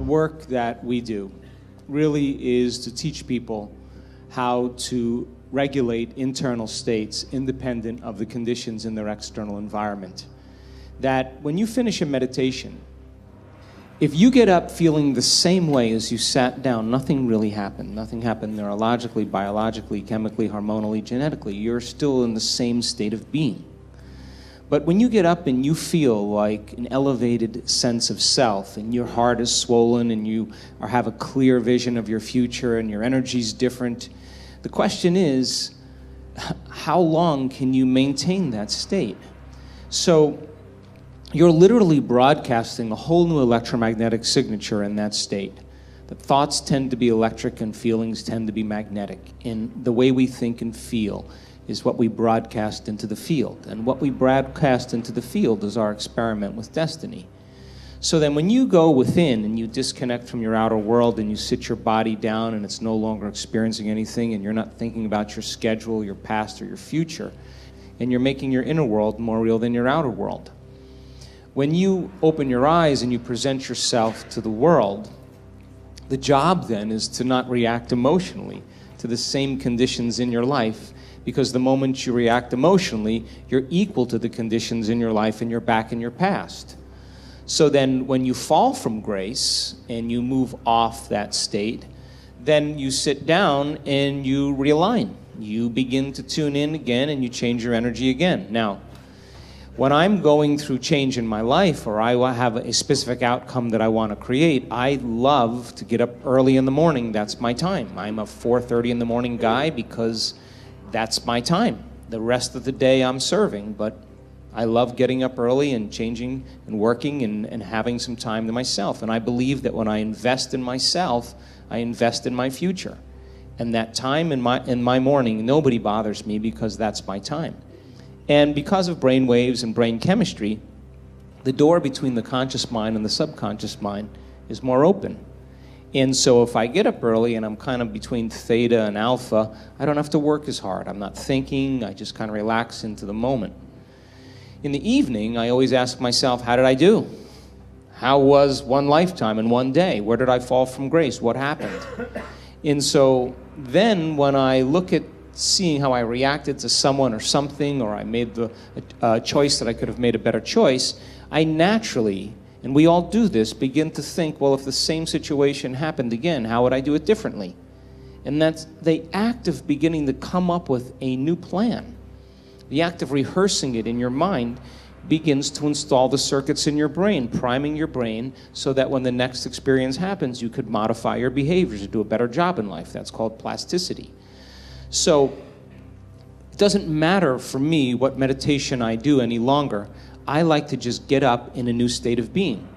work that we do really is to teach people how to regulate internal states independent of the conditions in their external environment. That when you finish a meditation, if you get up feeling the same way as you sat down, nothing really happened. Nothing happened neurologically, biologically, chemically, hormonally, genetically. You're still in the same state of being. But when you get up and you feel like an elevated sense of self, and your heart is swollen, and you have a clear vision of your future, and your energy's different, the question is, how long can you maintain that state? So you're literally broadcasting a whole new electromagnetic signature in that state. The thoughts tend to be electric and feelings tend to be magnetic. And the way we think and feel is what we broadcast into the field. And what we broadcast into the field is our experiment with destiny. So then when you go within and you disconnect from your outer world and you sit your body down and it's no longer experiencing anything and you're not thinking about your schedule, your past, or your future, and you're making your inner world more real than your outer world. When you open your eyes and you present yourself to the world, the job then is to not react emotionally to the same conditions in your life, because the moment you react emotionally, you're equal to the conditions in your life and you're back in your past. So then when you fall from grace and you move off that state, then you sit down and you realign. You begin to tune in again and you change your energy again. Now, when I'm going through change in my life, or I have a specific outcome that I want to create, I love to get up early in the morning. That's my time. I'm a 4:30 in the morning guy because that's my time. The rest of the day I'm serving, but I love getting up early and changing and working and having some time to myself. And I believe that when I invest in myself, I invest in my future. And that time in my morning, nobody bothers me because that's my time. And because of brain waves and brain chemistry, the door between the conscious mind and the subconscious mind is more open. And so if I get up early and I'm kind of between theta and alpha, I don't have to work as hard. I'm not thinking, I just kind of relax into the moment. In the evening, I always ask myself, how did I do? How was one lifetime in one day? Where did I fall from grace? What happened? And so then when I look at seeing how I reacted to someone or something, or I made the choice that I could have made a better choice, I naturally, and we all do this, begin to think, well, if the same situation happened again, how would I do it differently? And that's the act of beginning to come up with a new plan. The act of rehearsing it in your mind begins to install the circuits in your brain, priming your brain so that when the next experience happens, you could modify your behaviors to do a better job in life. That's called plasticity. So it doesn't matter for me what meditation I do any longer. I like to just get up in a new state of being.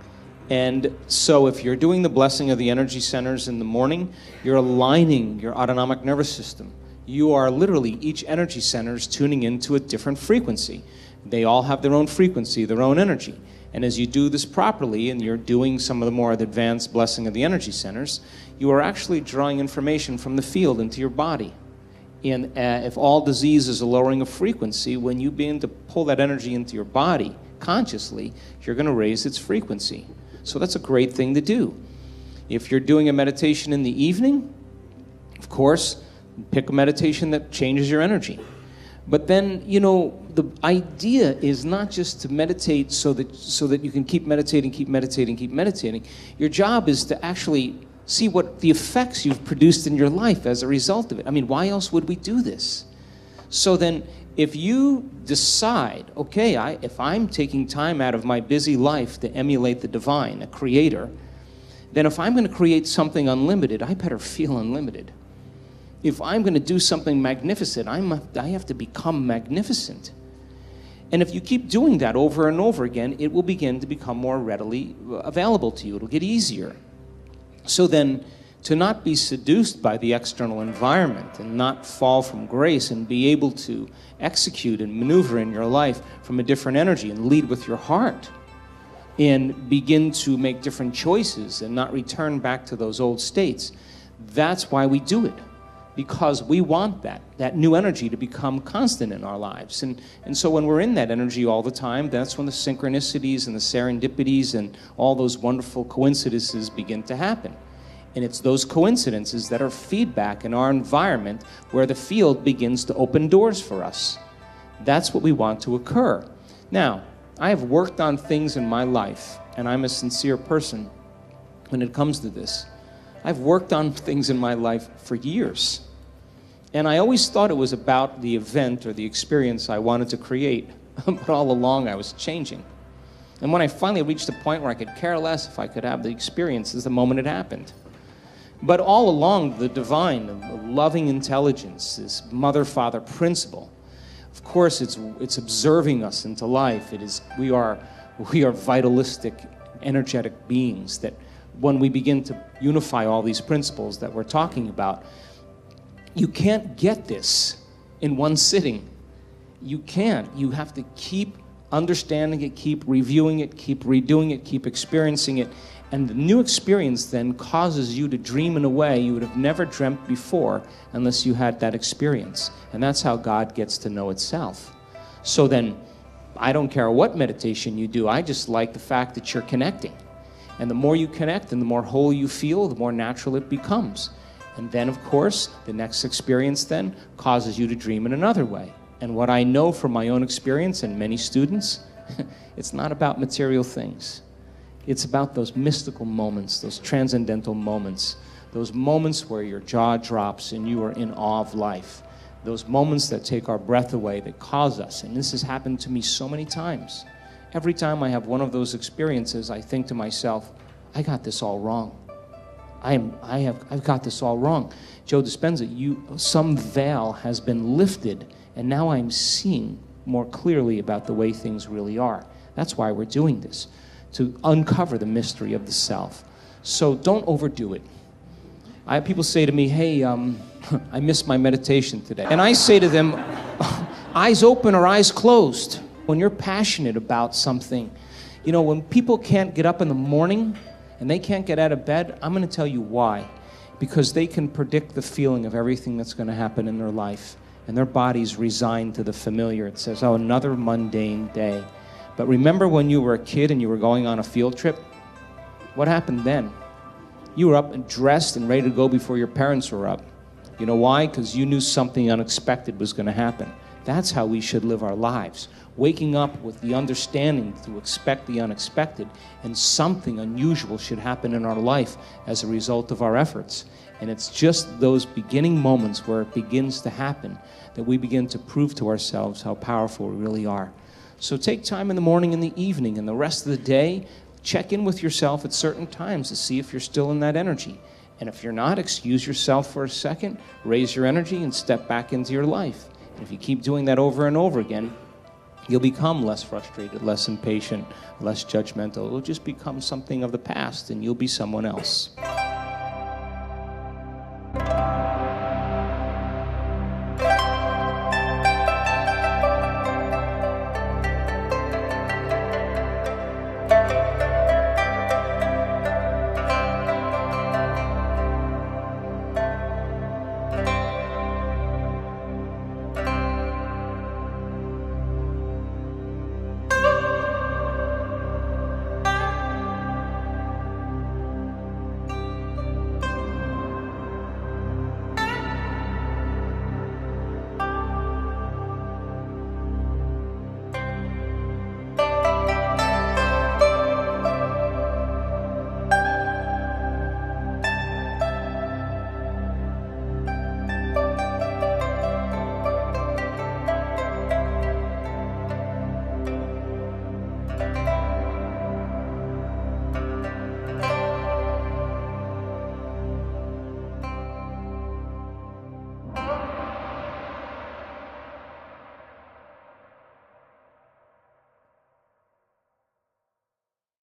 And so if you're doing the blessing of the energy centers in the morning, you're aligning your autonomic nervous system. You are literally, each energy center is tuning into a different frequency. They all have their own frequency, their own energy. And as you do this properly, and you're doing some of the more advanced blessing of the energy centers, you are actually drawing information from the field into your body. And if all disease is a lowering of frequency, when you begin to pull that energy into your body consciously, you're going to raise its frequency. So that's a great thing to do. If you're doing a meditation in the evening, of course, pick a meditation that changes your energy. But then, you know, the idea is not just to meditate so that you can keep meditating, keep meditating, keep meditating. Your job is to actually see what the effects you've produced in your life as a result of it. I mean, why else would we do this? So then, if you decide, okay, if I'm taking time out of my busy life to emulate the divine, a creator, then if I'm going to create something unlimited, I better feel unlimited. If I'm going to do something magnificent, I have to become magnificent. And if you keep doing that over and over again, it will begin to become more readily available to you. It'll get easier. So then, to not be seduced by the external environment and not fall from grace and be able to execute and maneuver in your life from a different energy and lead with your heart and begin to make different choices and not return back to those old states, that's why we do it. because we want that new energy to become constant in our lives. And so when we're in that energy all the time, that's when the synchronicities and the serendipities and all those wonderful coincidences begin to happen. And it's those coincidences that are feedback in our environment where the field begins to open doors for us. That's what we want to occur. Now, I have worked on things in my life, and I'm a sincere person when it comes to this. I've worked on things in my life for years. And I always thought it was about the event or the experience I wanted to create, but all along I was changing. And when I finally reached a point where I could care less if I could have the experience is the moment it happened. But all along, the divine, the loving intelligence, this mother-father principle, of course, it's observing us into life. We are vitalistic, energetic beings that when we begin to unify all these principles that we're talking about, you can't get this in one sitting. You can't. You have to keep understanding it, keep reviewing it, keep redoing it, keep experiencing it. And the new experience then causes you to dream in a way you would have never dreamt before unless you had that experience. And that's how God gets to know itself. So then, I don't care what meditation you do, I just like the fact that you're connecting. And the more you connect and the more whole you feel, the more natural it becomes. And then, of course, the next experience then causes you to dream in another way. And what I know from my own experience and many students, it's not about material things. It's about those mystical moments, those transcendental moments, those moments where your jaw drops and you are in awe of life, those moments that take our breath away, that cause us. And this has happened to me so many times. Every time I have one of those experiences, I think to myself, I got this all wrong. I've got this all wrong. Joe Dispenza, some veil has been lifted, and now I'm seeing more clearly about the way things really are. That's why we're doing this, to uncover the mystery of the self. So don't overdo it. People say to me, hey, I missed my meditation today. And I say to them, eyes open or eyes closed. When you're passionate about something, when people can't get up in the morning and they can't get out of bed, I'm going to tell you why. Because they can predict the feeling of everything that's going to happen in their life. And their body's resigned to the familiar. It says, oh, another mundane day. But remember when you were a kid and you were going on a field trip? What happened then? You were up and dressed and ready to go before your parents were up. You know why? Because you knew something unexpected was going to happen. That's how we should live our lives. Waking up with the understanding to expect the unexpected, and something unusual should happen in our life as a result of our efforts. And it's just those beginning moments where it begins to happen that we begin to prove to ourselves how powerful we really are. So take time in the morning and the evening and the rest of the day, check in with yourself at certain times to see if you're still in that energy. And if you're not, excuse yourself for a second, raise your energy, and step back into your life. And if you keep doing that over and over again, you'll become less frustrated, less impatient, less judgmental. It'll just become something of the past, and you'll be someone else.